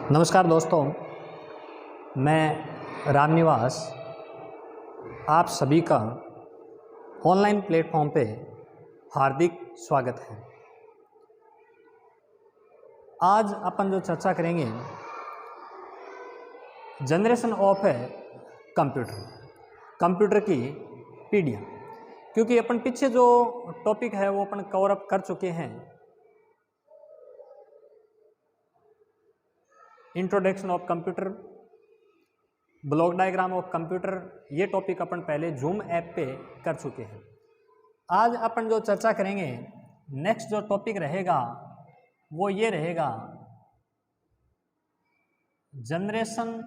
नमस्कार दोस्तों, मैं रामनिवास आप सभी का ऑनलाइन प्लेटफॉर्म पे हार्दिक स्वागत है। आज अपन जो चर्चा करेंगे जनरेशन ऑफ है कंप्यूटर की पीढ़ियाँ, क्योंकि अपन पीछे जो टॉपिक है वो अपन कवर अप कर चुके हैं। Introduction of computer, block diagram of computer, ये टॉपिक अपन पहले जूम ऐप पे कर चुके हैं। आज अपन जो चर्चा करेंगे, नेक्स्ट जो टॉपिक रहेगा वो ये रहेगा जनरेशन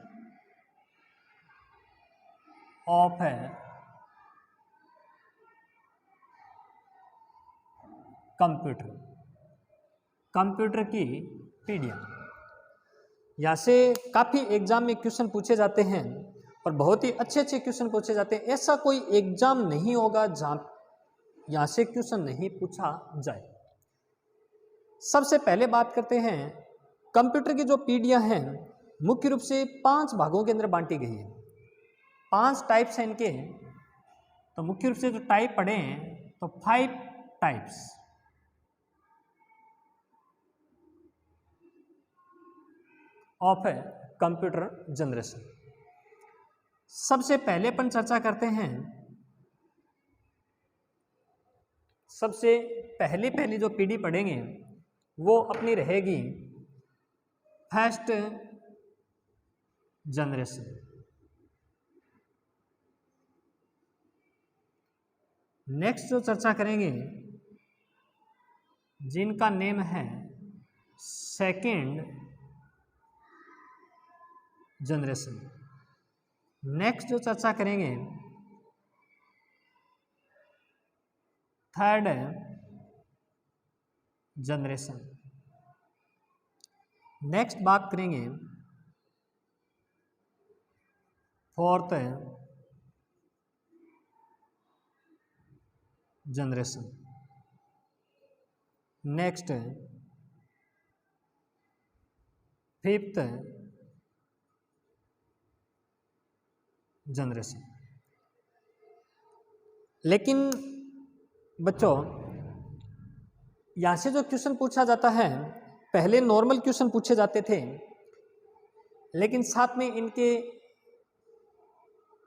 ऑफ है कंप्यूटर की पीढ़ियाँ। यहाँ से काफ़ी एग्जाम में क्वेश्चन पूछे जाते हैं और बहुत ही अच्छे अच्छे क्वेश्चन पूछे जाते हैं। ऐसा कोई एग्जाम नहीं होगा जहाँ यहाँ से क्वेश्चन नहीं पूछा जाए। सबसे पहले बात करते हैं, कंप्यूटर की जो पीढ़ियाँ हैं मुख्य रूप से 5 भागों के अंदर बांटी गई है। 5 टाइप्स हैं इनके, तो मुख्य रूप से जो टाइप पढ़े हैं तो 5 टाइप्स। ऑफ है कंप्यूटर जनरेशन। सबसे पहले अपन चर्चा करते हैं, सबसे पहली जो पीढ़ी पढ़ेंगे वो अपनी रहेगी फर्स्ट जनरेशन। नेक्स्ट जो चर्चा करेंगे जिनका नेम है सेकंड जनरेशन। नेक्स्ट जो चर्चा करेंगे थर्ड जनरेशन। नेक्स्ट बात करेंगे fourth generation. Next fifth generation. लेकिन बच्चों, यहाँ से जो क्वेश्चन पूछा जाता है, पहले नॉर्मल क्वेश्चन पूछे जाते थे, लेकिन साथ में इनके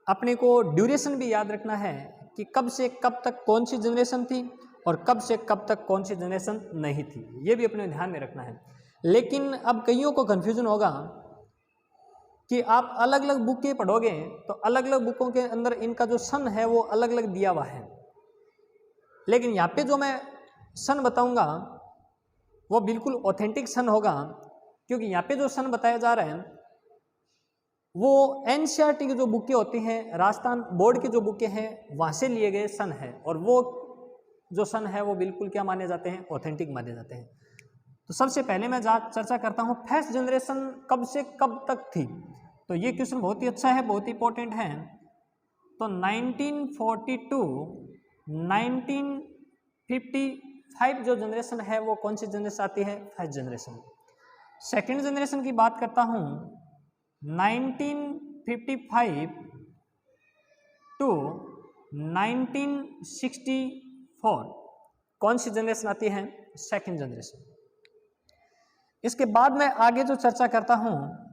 अपने को ड्यूरेशन भी याद रखना है कि कब से कब तक कौन सी जनरेशन थी और कब से कब तक कौन सी जनरेशन नहीं थी, ये भी अपने ध्यान में रखना है। लेकिन अब कईयों को कन्फ्यूजन होगा कि आप अलग अलग बुकें पढ़ोगे तो अलग अलग बुकों के अंदर इनका जो सन है वो अलग अलग दिया हुआ है, लेकिन यहाँ पे जो मैं सन बताऊंगा वो बिल्कुल ऑथेंटिक सन होगा, क्योंकि यहाँ पे जो सन बताया जा रहा है वो एनसीईआरटी की जो बुकें होती हैं, राजस्थान बोर्ड की जो बुकें हैं, वहाँ से लिए गए सन है, और वो जो सन है वो बिल्कुल क्या माने जाते हैं, ऑथेंटिक माने जाते हैं। तो सबसे पहले मैं चर्चा करता हूँ फर्स्ट जनरेशन कब से कब तक थी। तो ये क्वेश्चन बहुत ही अच्छा है, बहुत ही इंपॉर्टेंट है। तो 1942 1955 जो जनरेशन है वो कौन सी जनरेशन आती है, फर्स्ट जनरेशन। सेकंड जनरेशन की बात करता हूँ 1955 टू 1964 कौन सी जनरेशन आती है, सेकंड जनरेशन। इसके बाद मैं आगे जो चर्चा करता हूं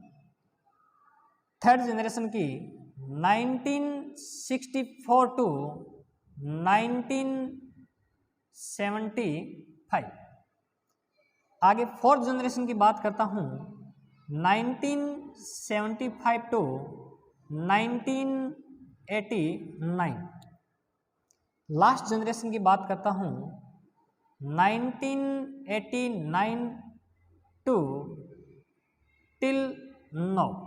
थर्ड जनरेशन की 1964 टू 1975। आगे फोर्थ जनरेशन की बात करता हूं 1975 टू 1989। लास्ट जनरेशन की बात करता हूं 1989 टू टिल नाउ।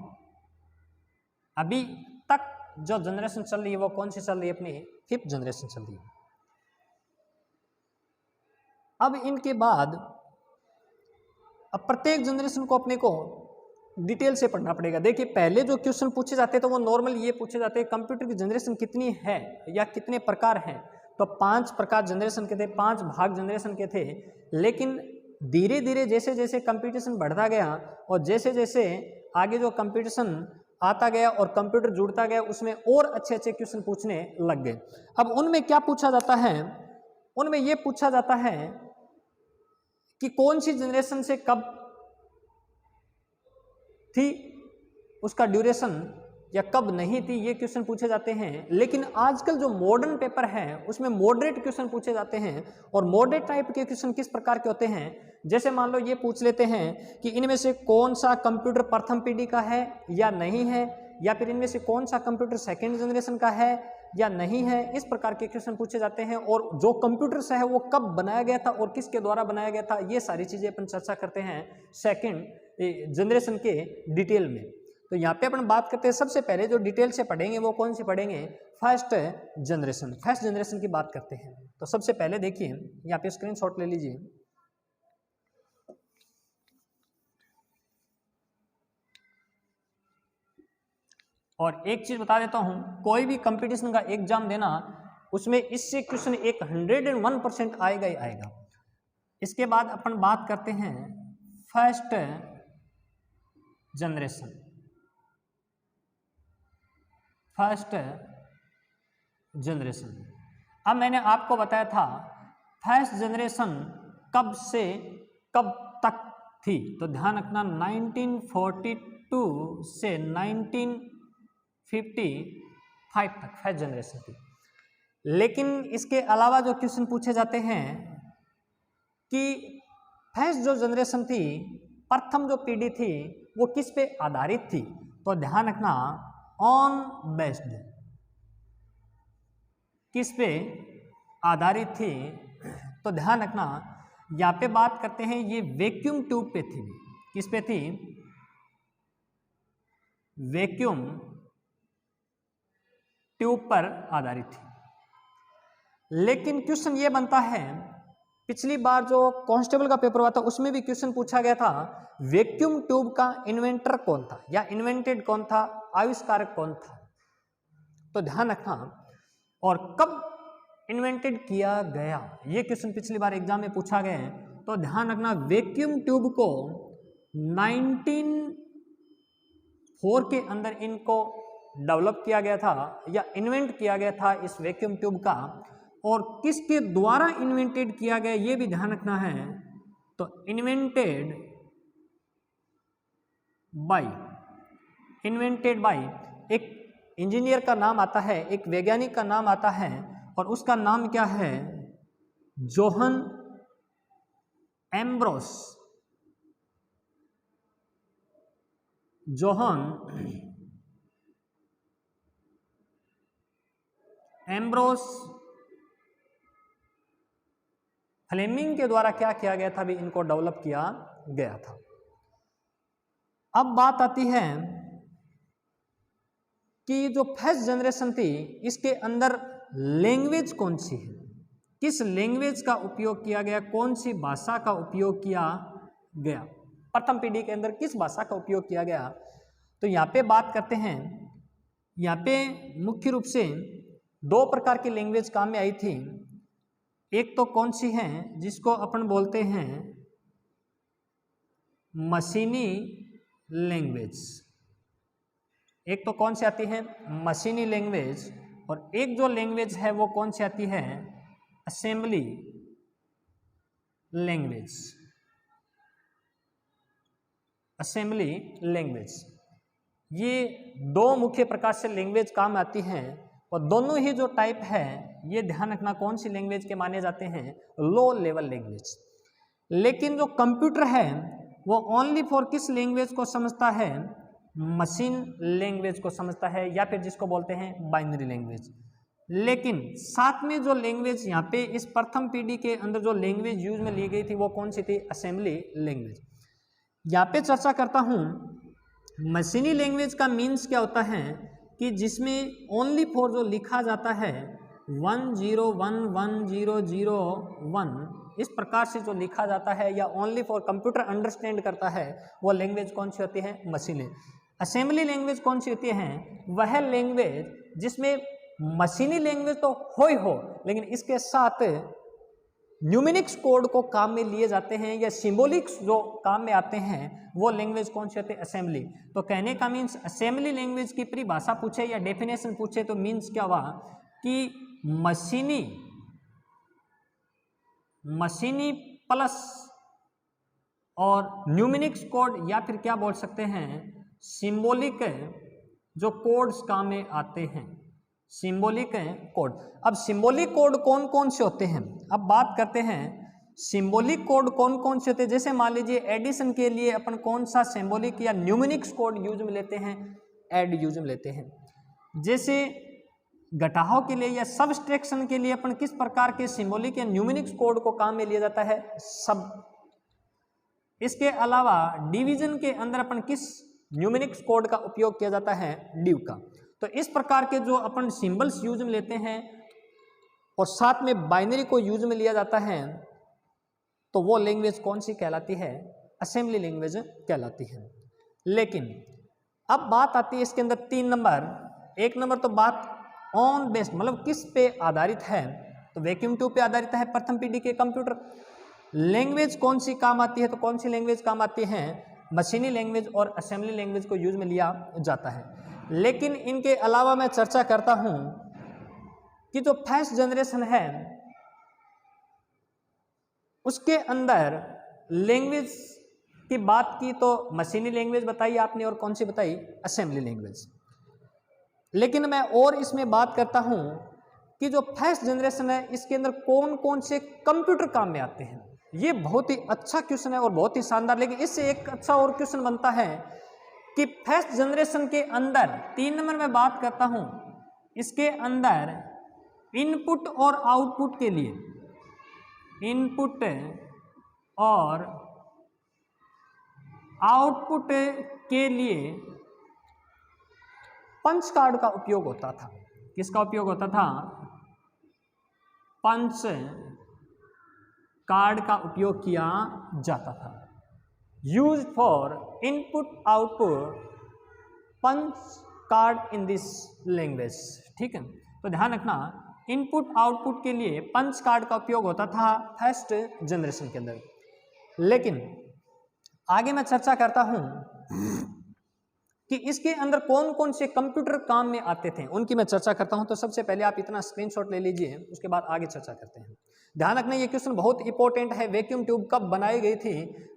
अभी तक जो जनरेशन चल रही है वो कौन सी चल रही है, अपनी फिफ्थ जनरेशन चल रही है। अब इनके बाद अब प्रत्येक जनरेशन को अपने को डिटेल से पढ़ना पड़ेगा। देखिए, पहले जो क्वेश्चन पूछे जाते हैं तो वो नॉर्मल ये पूछे जाते हैं कंप्यूटर की जनरेशन कितनी है या कितने प्रकार हैं। तो 5 प्रकार जनरेशन के थे, 5 भाग जनरेशन के थे। लेकिन धीरे धीरे जैसे जैसे कंपटीशन बढ़ता गया और जैसे जैसे आगे जो कंपटीशन आता गया और कंप्यूटर जुड़ता गया, उसमें और अच्छे अच्छे क्वेश्चन पूछने लग गए। अब उनमें क्या पूछा जाता है, उनमें ये पूछा जाता है कि कौन सी जनरेशन से कब थी, उसका ड्यूरेशन या कब नहीं थी, ये क्वेश्चन पूछे जाते हैं। लेकिन आजकल जो मॉडर्न पेपर है उसमें मॉडरेट क्वेश्चन पूछे जाते हैं। और मॉडरेट टाइप के क्वेश्चन किस प्रकार के होते हैं, जैसे मान लो ये पूछ लेते हैं कि इनमें से कौन सा कंप्यूटर प्रथम पीढ़ी का है या नहीं है, या फिर इनमें से कौन सा कंप्यूटर सेकेंड जनरेशन का है या नहीं है। इस प्रकार के क्वेश्चन पूछे जाते हैं। और जो कंप्यूटर्स है वो कब बनाया गया था और किसके द्वारा बनाया गया था, ये सारी चीज़ें अपन चर्चा करते हैं सेकेंड जनरेशन के डिटेल में। तो यहाँ पे अपन बात करते हैं, सबसे पहले जो डिटेल से पढ़ेंगे वो कौन सी पढ़ेंगे, फर्स्ट जनरेशन। फर्स्ट जनरेशन की बात करते हैं। तो सबसे पहले देखिए, यहाँ पे स्क्रीनशॉट ले लीजिए। और एक चीज बता देता हूं, कोई भी कंपटीशन का एग्जाम देना, उसमें इससे क्वेश्चन 101% आएगा ही आएगा। इसके बाद अपन बात करते हैं फर्स्ट जनरेशन। फर्स्ट जनरेशन, अब मैंने आपको बताया था फर्स्ट जनरेशन कब से कब तक थी, तो ध्यान रखना 1942 से 1955 तक फर्स्ट जनरेशन थी। लेकिन इसके अलावा जो क्वेश्चन पूछे जाते हैं कि फर्स्ट जो जनरेशन थी, प्रथम जो पीढ़ी थी, वो किस पे आधारित थी, तो ध्यान रखना ऑन बेस्ड, किस पे आधारित थी, तो ध्यान रखना यहाँ पे बात करते हैं ये वैक्यूम ट्यूब पे थी। किस पे थी, वैक्यूम ट्यूब पर आधारित थी। लेकिन क्वेश्चन ये बनता है, पिछली बार जो कांस्टेबल का पेपर हुआ था उसमें भी क्वेश्चन पूछा गया था, वैक्यूम ट्यूब का इन्वेंटर कौन था या इन्वेंटेड कौन था, आविष्कारक कौन था, तो ध्यान रखना। और कब इन्वेंटेड किया गया, ये क्वेश्चन पिछली बार एग्जाम में पूछा गया है, तो ध्यान रखना वैक्यूम ट्यूब को 1904 के अंदर इनको डेवलप किया गया था या इन्वेंट किया गया था इस वैक्यूम ट्यूब का। और किसके द्वारा इन्वेंटेड किया गया ये भी ध्यान रखना है, तो इन्वेंटेड बाय एक इंजीनियर का नाम आता है, एक वैज्ञानिक का नाम आता है, और उसका नाम क्या है, John Ambrose. John Ambrose Fleming के द्वारा क्या किया गया था, भी इनको डेवलप किया गया था। अब बात आती है कि जो फर्स्ट जनरेशन थी इसके अंदर लैंग्वेज कौन सी है, किस लैंग्वेज का उपयोग किया गया, कौन सी भाषा का उपयोग किया गया, प्रथम पीढ़ी के अंदर किस भाषा का उपयोग किया गया। तो यहाँ पे बात करते हैं, यहाँ पे मुख्य रूप से दो प्रकार की लैंग्वेज काम में आई थी। एक तो कौन सी है, जिसको अपन बोलते हैं मशीनी लैंग्वेज। एक तो कौन सी आती है, मशीनी लैंग्वेज, और एक जो लैंग्वेज है वो कौन सी आती है, असेंबली लैंग्वेज। असेंबली लैंग्वेज, ये दो मुख्य प्रकार से लैंग्वेज काम आती हैं, और दोनों ही जो टाइप है ये ध्यान रखना कौन सी लैंग्वेज के माने जाते हैं, लो लेवल लैंग्वेज। लेकिन जो कंप्यूटर है वो ओनली फॉर किस लैंग्वेज को समझता है, मशीन लैंग्वेज को समझता है, या फिर जिसको बोलते हैं बाइनरी लैंग्वेज। लेकिन साथ में जो लैंग्वेज यहाँ पे इस प्रथम पीढ़ी के अंदर जो लैंग्वेज यूज में ली गई थी वो कौन सी थी, असेंबली लैंग्वेज। यहाँ पे चर्चा करता हूँ, मशीनी लैंग्वेज का मीन्स क्या होता है कि जिसमें ओनली फॉर जो लिखा जाता है 10110001, इस प्रकार से जो लिखा जाता है, या ओनली फॉर कंप्यूटर अंडरस्टैंड करता है, वो लैंग्वेज कौन सी होती है, मशीनी। असेंबली लैंग्वेज कौन सी होती है, वह लैंग्वेज जिसमें मशीनी लैंग्वेज तो हो ही हो, लेकिन इसके साथ न्यूमेरिक्स कोड को काम में लिए जाते हैं या सिंबॉलिक्स जो काम में आते हैं वो लैंग्वेज कौन से होते हैं? असेंबली। तो कहने का मीन्स असेंबली लैंग्वेज की परिभाषा पूछे या डेफिनेशन पूछे तो मीन्स क्या हुआ कि मशीनी प्लस और न्यूमेरिक्स कोड या फिर क्या बोल सकते हैं सिंबॉलिक जो कोड्स काम में आते हैं, सिंबॉलिक कोड। अब सिंबॉलिक कोड कौन कौन से होते हैं? अब बात करते हैं सिंबॉलिक कोड कौन कौन से होते हैं। जैसे मान लीजिए एडिशन के लिए अपन कौन सा सिंबॉलिक या न्यूमेरिक्स कोड यूज में लेते हैं? ऐड यूज में लेते हैं। जैसे घटाव के लिए या सबट्रैक्शन के लिए अपन किस प्रकार के सिंबॉलिक या न्यूमेरिक्स कोड को काम में लिया जाता है? सब। इसके अलावा डिवीजन के अंदर अपन किस न्यूमेरिक्स कोड का उपयोग किया जाता है? डिव का। तो इस प्रकार के जो अपन सिंबल्स यूज में लेते हैं और साथ में बाइनरी को यूज में लिया जाता है तो वो लैंग्वेज कौन सी कहलाती है? असेंबली लैंग्वेज कहलाती है। लेकिन अब बात आती है इसके अंदर 3 नंबर। 1 नंबर तो बात ऑन बेस्ड मतलब किस पे आधारित है? तो वैक्यूम ट्यूब पे आधारित है प्रथम पीढ़ी के कंप्यूटर। लैंग्वेज कौन सी काम आती है? तो कौन सी लैंग्वेज काम आती है? मशीनी लैंग्वेज और असेंबली लैंग्वेज को यूज में लिया जाता है। लेकिन इनके अलावा मैं चर्चा करता हूं कि जो फर्स्ट जनरेशन है उसके अंदर लैंग्वेज की बात की तो मशीनी लैंग्वेज बताई आपने और कौन सी बताई? Assembly language. लेकिन मैं और इसमें बात करता हूं कि जो फर्स्ट जनरेशन है इसके अंदर कौन कौन से कंप्यूटर काम में आते हैं। ये बहुत ही अच्छा क्वेश्चन है और बहुत ही शानदार। लेकिन इससे एक अच्छा और क्वेश्चन बनता है कि फर्स्ट जनरेशन के अंदर 3 नंबर में बात करता हूं इसके अंदर इनपुट और आउटपुट के लिए, इनपुट और आउटपुट के लिए पंच कार्ड का उपयोग होता था। किसका उपयोग होता था? पंच कार्ड का उपयोग किया जाता था। Used for input output punch card in this language. ठीक है, तो ध्यान रखना इनपुट आउटपुट के लिए पंच कार्ड का उपयोग होता था फर्स्ट जनरेशन के अंदर। लेकिन आगे मैं चर्चा करता हूं कि इसके अंदर कौन कौन से कंप्यूटर काम में आते थे, उनकी मैं चर्चा करता हूं। तो सबसे पहले आप इतना स्क्रीनशॉट ले लीजिए, उसके बाद आगे चर्चा करते हैं। ध्यान रखना ये क्वेश्चन बहुत इंपॉर्टेंट है। वैक्यूम ट्यूब कब बनाई गई थी,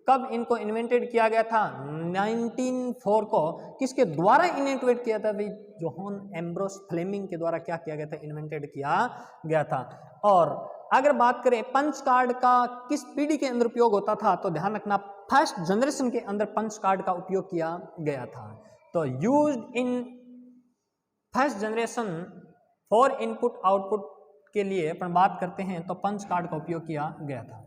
कब इनको इन्वेंटेड किया गया था? 1904 को। किसके द्वारा इन्वेंटेड किया था भाई? जोहान एम्ब्रोस फ्लेमिंग के द्वारा क्या किया गया था? इन्वेंटेड किया गया था। और अगर बात करें पंच कार्ड का किस पीढ़ी के अंदर उपयोग होता था, तो ध्यान रखना फर्स्ट जनरेशन के अंदर पंच कार्ड का उपयोग किया गया था। तो used in first generation for input output के लिए अपन बात करते हैं तो पंच कार्ड का उपयोग किया गया था।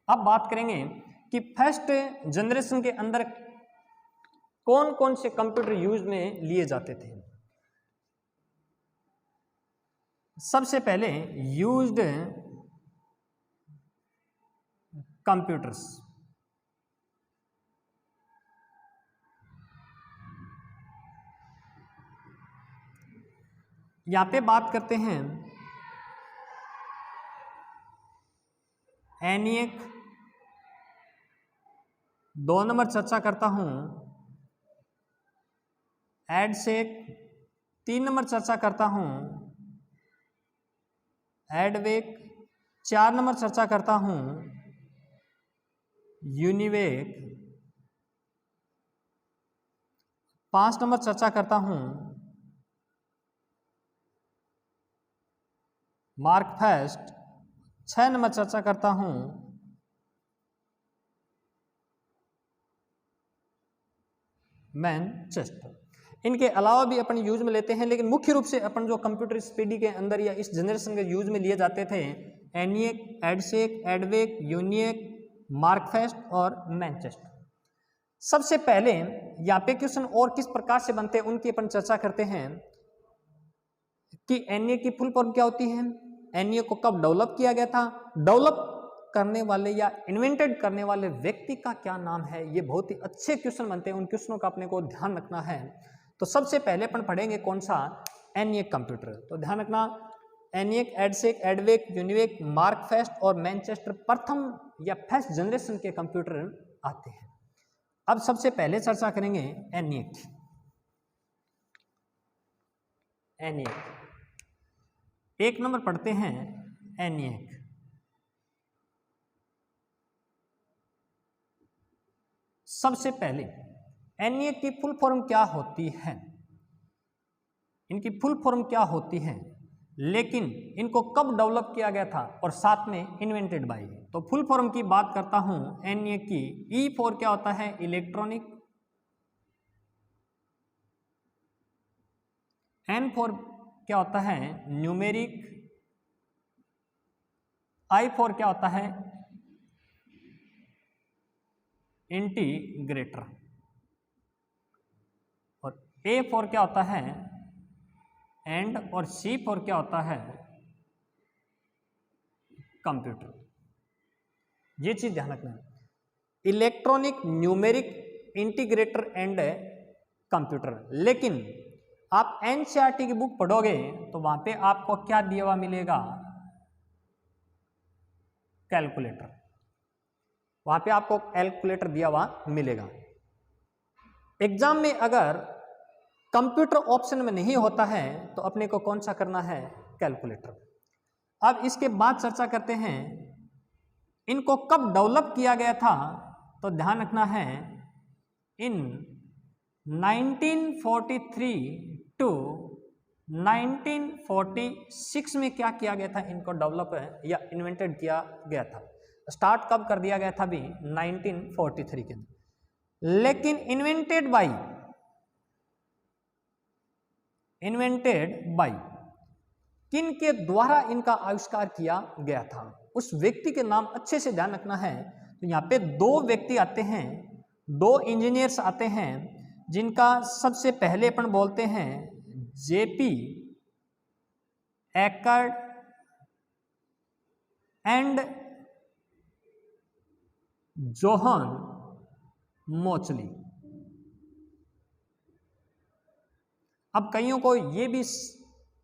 अब बात करेंगे कि फर्स्ट जनरेशन के अंदर कौन कौन से कंप्यूटर यूज में लिए जाते थे। सबसे पहले यूज्ड कंप्यूटर्स। यहां पे बात करते हैं एनिएक। 2 नंबर चर्चा करता हूं एडसेक। 3 नंबर चर्चा करता हूं एडवेक। 4 नंबर चर्चा करता हूं यूनिवेक। 5 नंबर चर्चा करता हूं मार्क फर्स्ट। 6 नंबर चर्चा करता हूं मैनचेस्टर। इनके अलावा भी अपन यूज में लेते हैं, लेकिन मुख्य रूप से अपन जो कंप्यूटर इस पीढ़ी के अंदर या इस जनरेशन के यूज में लिए जाते थे एनिएक, एडसेक, एडवेक, यूनिएक, मार्कफेस्ट और मैनचेस्टर। सबसे पहले यहाँ पे क्वेश्चन और किस प्रकार से बनते हैं उनकी अपन चर्चा करते हैं कि एनए की फुल फॉर्म क्या होती है, एनए को कब डेवलप किया गया था। डेवलप करने वाले या इन्वेंटेड करने वाले व्यक्ति का क्या नाम है? ये बहुत ही अच्छे क्वेश्चन बनते हैं, उन क्वेश्चनों का अपने को ध्यान रखना है। तो सबसे पहले अपन पढ़ेंगे कौन सा? ENIAC computer. तो ध्यान रखना, एनिएक, एडसेक, एडवेक, यूनिवेक, मार्कफेस्ट और मैनचेस्टर प्रथम या फर्स्ट जनरेशन के कंप्यूटर आते हैं। अब सबसे पहले चर्चा करेंगे एनिएक। एनिएक एक नंबर पढ़ते हैं एनिएक। सबसे पहले एनिएक की फुल फॉर्म क्या होती है? इनकी फुल फॉर्म क्या होती है, लेकिन इनको कब डेवलप किया गया था और साथ में इन्वेंटेड बाय। तो फुल फॉर्म की बात करता हूं एनिएक की। ई फॉर क्या होता है? इलेक्ट्रॉनिक। एन फॉर क्या होता है? न्यूमेरिक। आई फॉर क्या होता है? इंटीग्रेटर। और ए फॉर क्या होता है? एंड। और सी फॉर क्या होता है? कंप्यूटर। ये चीज ध्यान रखना है, electronic, numeric, integrator and computer. लेकिन आप एनसीईआरटी की बुक पढ़ोगे तो वहां पे आपको क्या दिया हुआ मिलेगा? कैलकुलेटर। वहां पे आपको कैलकुलेटर दिया हुआ मिलेगा। एग्जाम में अगर कंप्यूटर ऑप्शन में नहीं होता है तो अपने को कौन सा करना है? कैलकुलेटर। अब इसके बाद चर्चा करते हैं इनको कब डेवलप किया गया था। तो ध्यान रखना है, इन 1943 टू 1946 में क्या किया गया था? इनको डेवलप या इन्वेंटेड किया गया था। स्टार्ट कब कर दिया गया था? भी 1943 के अंदर। लेकिन इन्वेंटेड बाय किन के द्वारा इनका आविष्कार किया गया था? उस व्यक्ति के नाम अच्छे से ध्यान रखना है। तो यहाँ पे दो व्यक्ति आते हैं, दो इंजीनियर्स आते हैं, जिनका सबसे पहले अपन बोलते हैं JP Eckert and John Mauchly. अब कईयों को ये भी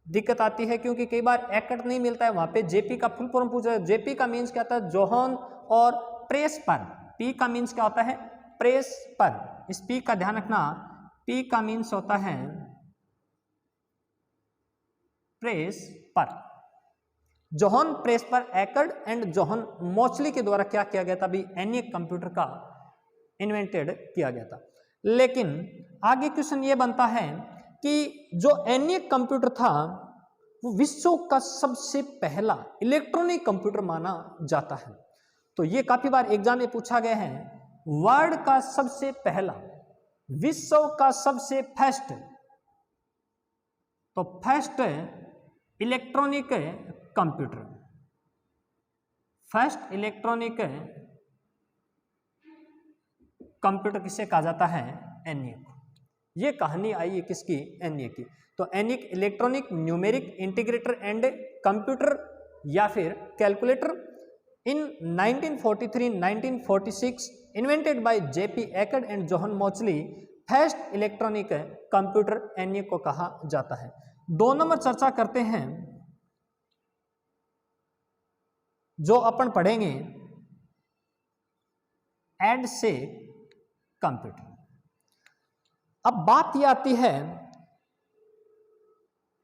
दिक्कत आती है क्योंकि कई बार एकर्ड नहीं मिलता है, वहां पे जेपी का फुल फॉर्म पूछा है। जेपी का मीन्स क्या होता है? जोहान और प्रेस पर। पी का मीन्स क्या होता है? प्रेस पर। इस पी का ध्यान रखना, पी का मीन्स होता है प्रेस पर। जोहान प्रेस पर एकर्ड एंड जोहान मोचली के द्वारा क्या किया गया था? अभी एनिएक कंप्यूटर का इन्वेंटेड किया गया था। लेकिन आगे क्वेश्चन ये बनता है कि जो एनिएक कंप्यूटर था वो विश्व का सबसे पहला इलेक्ट्रॉनिक कंप्यूटर माना जाता है। तो ये काफी बार एग्जाम में पूछा गया है, वर्ल्ड का सबसे पहला, विश्व का सबसे फर्स्ट। तो first electronic computer, first electronic computer किसे कहा जाता है? एनिएक। ये कहानी आई है किसकी? एनिएक की। तो ENIAC electronic, numeric, integrator and computer या फिर calculator in 1943-1946 invented by JP Eckert and John Mauchly. First electronic computer ENIAC को कहा जाता है। 2 नंबर चर्चा करते हैं जो अपन पढ़ेंगे एडसेक कंप्यूटर। अब बात यह आती है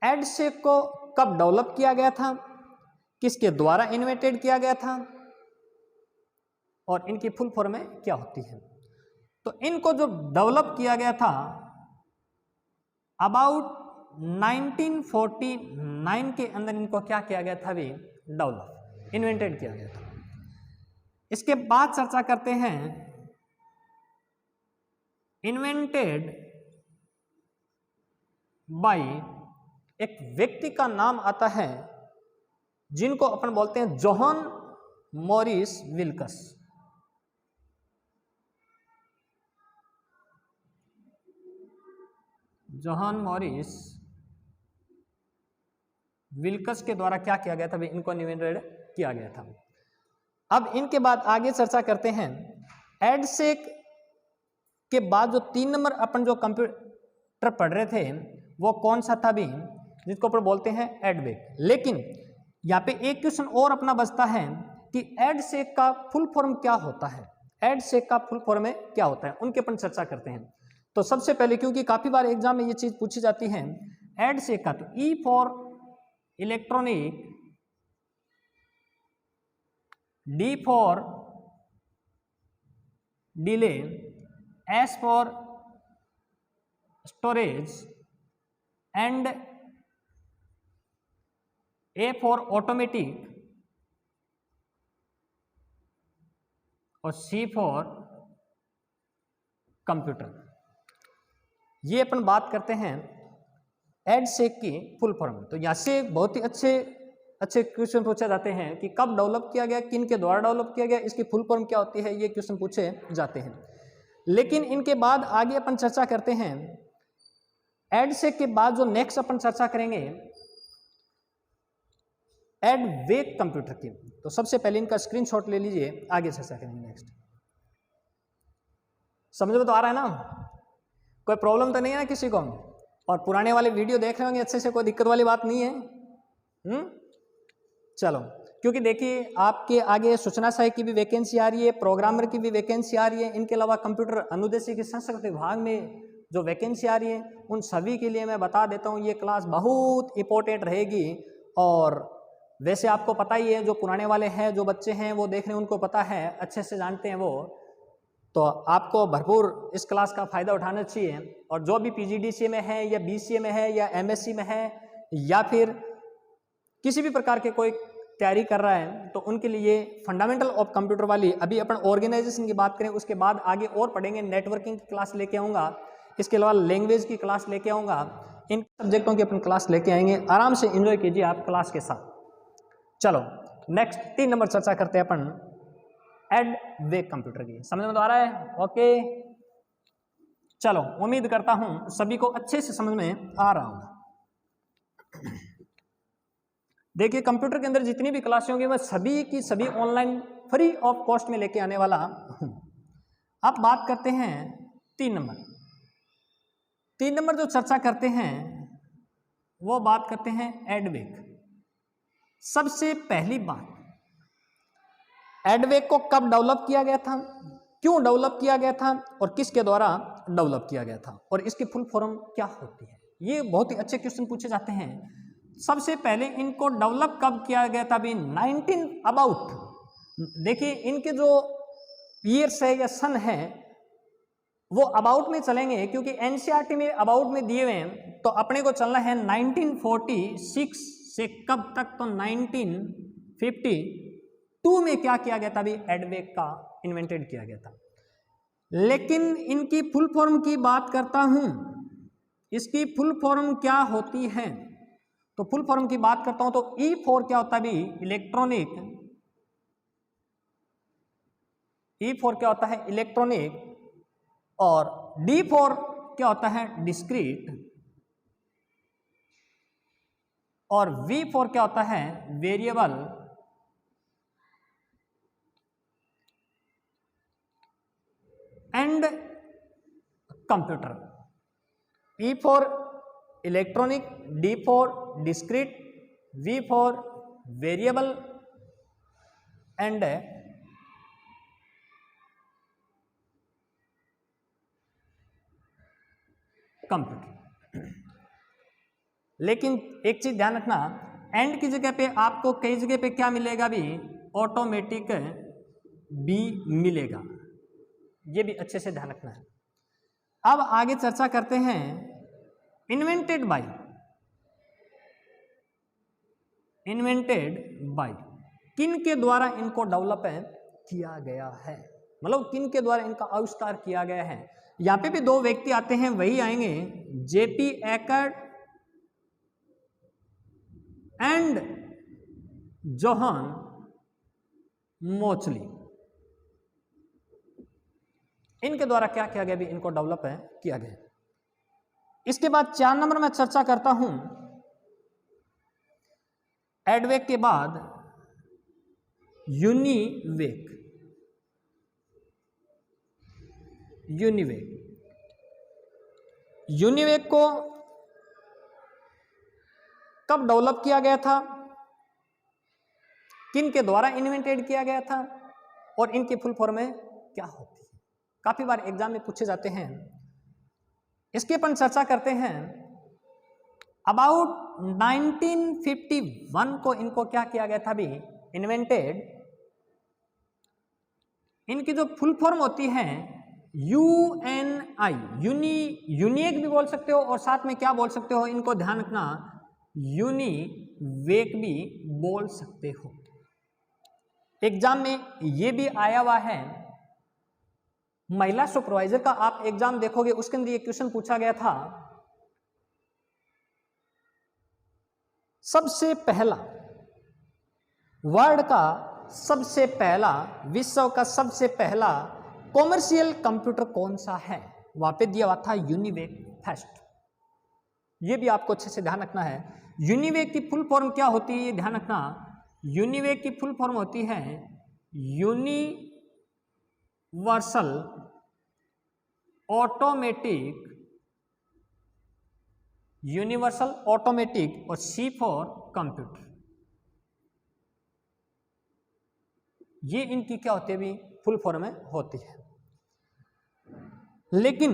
एडसेक को कब डेवलप किया गया था, किसके द्वारा इन्वेंटेड किया गया था और इनकी फुल फॉर्म में क्या होती है। तो इनको जो डेवलप किया गया था अबाउट 1949 के अंदर इनको क्या किया गया था? भी डेवलप, इन्वेंटेड किया गया था। इसके बाद चर्चा करते हैं इन्वेंटेड बाय एक व्यक्ति का नाम आता है जिनको अपन बोलते हैं John Maurice Wilkes. John Maurice Wilkes के द्वारा क्या किया गया था? इनको इन्वेंटेड किया गया था। अब इनके बाद आगे चर्चा करते हैं एडसेक के बाद जो 3 नंबर अपन जो कंप्यूटर पढ़ रहे थे वो कौन सा था भी, जिसको अपन बोलते हैं एडवेक। लेकिन यहाँ पे एक क्वेश्चन और अपना बचता है कि एडसेक का फुल फॉर्म क्या होता है, एडसेक का फुल फॉर्म में क्या होता है, उनके अपन चर्चा करते हैं। तो सबसे पहले, क्योंकि काफी बार एग्जाम में ये चीज पूछी जाती है, एडसेक का तो ई for electronic, D for delay, S for storage and A for automatic और सी फॉर कंप्यूटर। ये अपन बात करते हैं एडसेक की फुल फॉर्म। तो यहाँ से बहुत ही अच्छे क्वेश्चन पूछे जाते हैं कि कब डेवलप किया गया, किन के द्वारा डेवलप किया गया, इसकी फुल फॉर्म क्या होती है, ये क्वेश्चन पूछे जाते हैं। लेकिन इनके बाद आगे अपन चर्चा करते हैं एडसेक के बाद जो नेक्स्ट अपन चर्चा करेंगे एडवेक कंप्यूटर की। तो सबसे पहले इनका स्क्रीनशॉट ले लीजिए, आगे चर्चा करेंगे नेक्स्ट। समझ में तो आ रहा है ना, कोई प्रॉब्लम तो नहीं है ना किसी को? और पुराने वाले वीडियो देख रहे होंगे अच्छे से, कोई दिक्कत वाली बात नहीं है। चलो, क्योंकि देखिए आपके आगे सूचना सहायक की भी वैकेंसी आ रही है, प्रोग्रामर की भी वैकेंसी आ रही है, इनके अलावा कंप्यूटर अनुदेशिकी संस्कृत विभाग में जो वैकेंसी आ रही है उन सभी के लिए मैं बता देता हूँ ये क्लास बहुत इंपॉर्टेंट रहेगी। और वैसे आपको पता ही है, जो पुराने वाले हैं, जो बच्चे हैं वो देख रहे हैं, उनको पता है, अच्छे से जानते हैं वो, तो आपको भरपूर इस क्लास का फायदा उठाना चाहिए। और जो भी पीजीडीसीए में है या बीसीए में है या एमएससी में है या फिर किसी भी प्रकार के कोई तैयारी कर रहा है, तो उनके लिए फंडामेंटल ऑफ कंप्यूटर वाली, अभी अपन ऑर्गेनाइजेशन की बात करें, उसके बाद आगे और पढ़ेंगे, नेटवर्किंग की क्लास लेके आऊँगा, इसके अलावा लैंग्वेज की क्लास लेके आऊँगा, इन सब्जेक्टों की अपन क्लास लेके आएंगे। आराम से एंजॉय कीजिए आप क्लास के साथ। चलो नेक्स्ट 3 नंबर चर्चा करते हैं अपन एडवेक कंप्यूटर की। समझ में तो आ रहा है? ओके, चलो उम्मीद करता हूं सभी को अच्छे से समझ में आ रहा होगा। देखिए कंप्यूटर के अंदर जितनी भी क्लासें होंगी मैं सभी की सभी ऑनलाइन फ्री ऑफ कॉस्ट में लेके आने वाला हूं। अब बात करते हैं 3 नंबर। 3 नंबर जो चर्चा करते हैं वो बात करते हैं एडवेक। सबसे पहली बात, एडवेक को कब डेवलप किया गया था, क्यों डेवलप किया गया था और किसके द्वारा डेवलप किया गया था, और इसकी फुल फॉर्म क्या होती है, ये बहुत ही अच्छे क्वेश्चन पूछे जाते हैं। सबसे पहले इनको डेवलप कब किया गया था भी 19 अबाउट, देखिए इनके जो ईयर्स है या सन है वो अबाउट में चलेंगे, क्योंकि एनसीईआरटी में अबाउट में दिए हुए हैं, तो अपने को चलना है 1946 से कब तक, तो 1952 में क्या किया गया था भी, एडवेक का इन्वेंटेड किया गया था। लेकिन इनकी फुल फॉर्म की बात करता हूं, इसकी फुल फॉर्म क्या होती है, तो फुल फॉर्म की बात करता हूं तो ई फॉर क्या होता है भी, इलेक्ट्रॉनिक, ई फॉर क्या होता है इलेक्ट्रॉनिक, और डी फॉर क्या होता है डिस्क्रीट, और वी फॉर क्या होता है variable, and computer. E for electronic, D for discrete, V for variable and computer. लेकिन एक चीज ध्यान रखना, एंड की जगह पे आपको कई जगह पे क्या मिलेगा भी, ऑटोमेटिक बी मिलेगा, ये भी अच्छे से ध्यान रखना है। अब आगे चर्चा करते हैं इन्वेंटेड बाय। इन्वेंटेड बाय किन के द्वारा इनको डेवलप किया गया है, मतलब किन के द्वारा इनका आविष्कार किया गया है। यहां पे भी 2 व्यक्ति आते हैं, वही आएंगे JP Eckert and John Mauchly. इनके द्वारा क्या किया गया भी, इनको डेवलप किया गया। इसके बाद 4 नंबर में चर्चा करता हूं, एडवेक के बाद यूनिवेक। यूनिवेक को कब डेवलप किया गया था, किन के द्वारा इन्वेंटेड किया गया था, और इनकी फुल फॉर्म में क्या होती है। काफी बार एग्जाम में पूछे जाते हैं। इसकी अपन चर्चा करते हैं। अबाउट 1951 को इनको क्या किया गया था, भी इन्वेंटेड। इनकी जो फुल फॉर्म होती है UNI, यूनिक भी बोल सकते हो, और साथ में क्या बोल सकते हो, इनको ध्यान रखना, यूनिवेक भी बोल सकते हो। एग्जाम में ये भी आया हुआ है। महिला सुपरवाइजर का आप एग्जाम देखोगे, उसके अंदर ये क्वेश्चन पूछा गया था, सबसे पहला वर्ल्ड का सबसे पहला, विश्व का सबसे पहला कॉमर्शियल कंप्यूटर कौन सा है। वहां पे दिया हुआ था यूनिवेक फर्स्ट। ये भी आपको अच्छे से ध्यान रखना है। यूनिवेक की फुल फॉर्म क्या होती है, ये ध्यान रखना। यूनिवेक की फुल फॉर्म होती है यूनिवर्सल ऑटोमेटिक और C फॉर कंप्यूटर। ये इनकी क्या होती है, भी फुल फॉर्म में होती है। लेकिन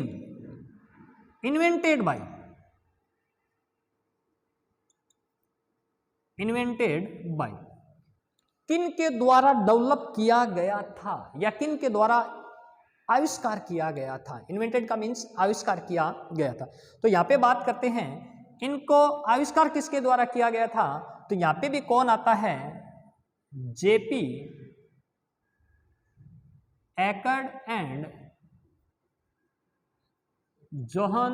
इन्वेंटेड बाय किन के द्वारा डेवलप किया गया था, या किन के द्वारा आविष्कार किया गया था। इन्वेंटेड का मीन्स आविष्कार किया गया था। तो यहां पे बात करते हैं, इनको आविष्कार किसके द्वारा किया गया था। तो यहां पे भी कौन आता है, JP एकर्ड एंड जोहन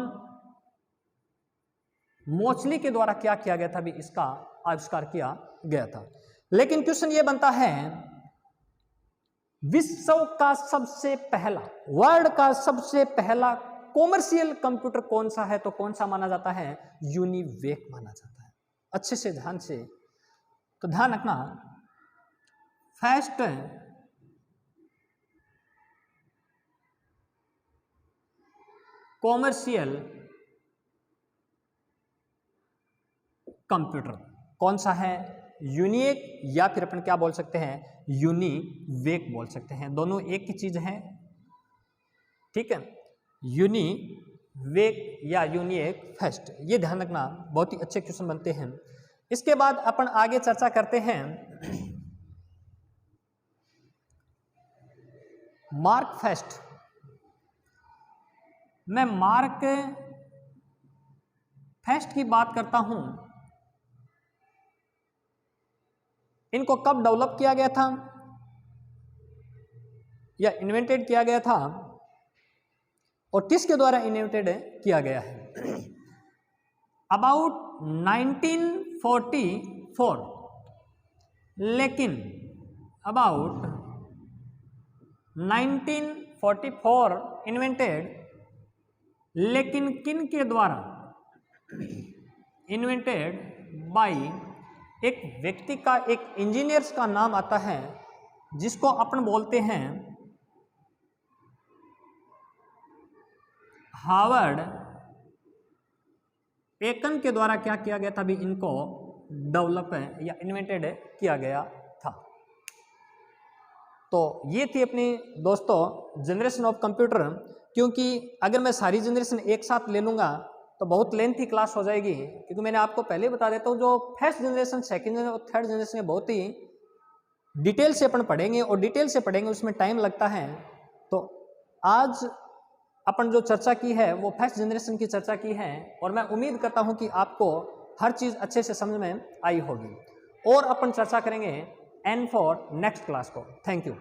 मोचली के द्वारा क्या किया गया था, भी इसका आविष्कार किया गया था। लेकिन क्वेश्चन ये बनता है, विश्व का सबसे पहला, वर्ल्ड का सबसे पहला कॉमर्शियल कंप्यूटर कौन सा है। तो कौन सा माना जाता है, यूनिवेक माना जाता है। अच्छे से ध्यान से तो ध्यान रखना, फर्स्ट कॉमर्शियल कंप्यूटर कौन सा है, यूनिक, या फिर अपन क्या बोल सकते हैं, यूनिवेक बोल सकते हैं। दोनों एक ही चीज है, ठीक है। यूनिवेक या यूनिक फर्स्ट, ये ध्यान रखना, बहुत ही अच्छे क्वेश्चन बनते हैं। इसके बाद अपन आगे चर्चा करते हैं मार्क फर्स्ट। मैं मार्क फर्स्ट की बात करता हूं। इनको कब डेवलप किया गया था या इन्वेंटेड किया गया था, और किसके द्वारा इन्वेंटेड किया गया है। अबाउट 1944, लेकिन अबाउट 1944 इन्वेंटेड, लेकिन किन के द्वारा इन्वेंटेड बाय एक व्यक्ति का, एक इंजीनियर्स का नाम आता है, जिसको अपन बोलते हैं हार्वर्ड एकन के द्वारा क्या किया गया था, भी इनको डेवलप या इन्वेंटेड किया गया था। तो ये थी अपनी दोस्तों जनरेशन ऑफ कंप्यूटर। क्योंकि अगर मैं सारी जनरेशन एक साथ ले लूँगा तो बहुत लेंथी क्लास हो जाएगी, क्योंकि मैंने आपको पहले बता देता हूँ, जो फर्स्ट जनरेशन, सेकंड जनरेशन और थर्ड जनरेशन है, बहुत ही डिटेल से अपन पढ़ेंगे, और डिटेल से पढ़ेंगे उसमें टाइम लगता है। तो आज अपन जो चर्चा की है वो फर्स्ट जनरेशन की चर्चा की है, और मैं उम्मीद करता हूँ कि आपको हर चीज़ अच्छे से समझ में आई होगी। और अपन चर्चा करेंगे N फॉर नेक्स्ट क्लास को। Thank you.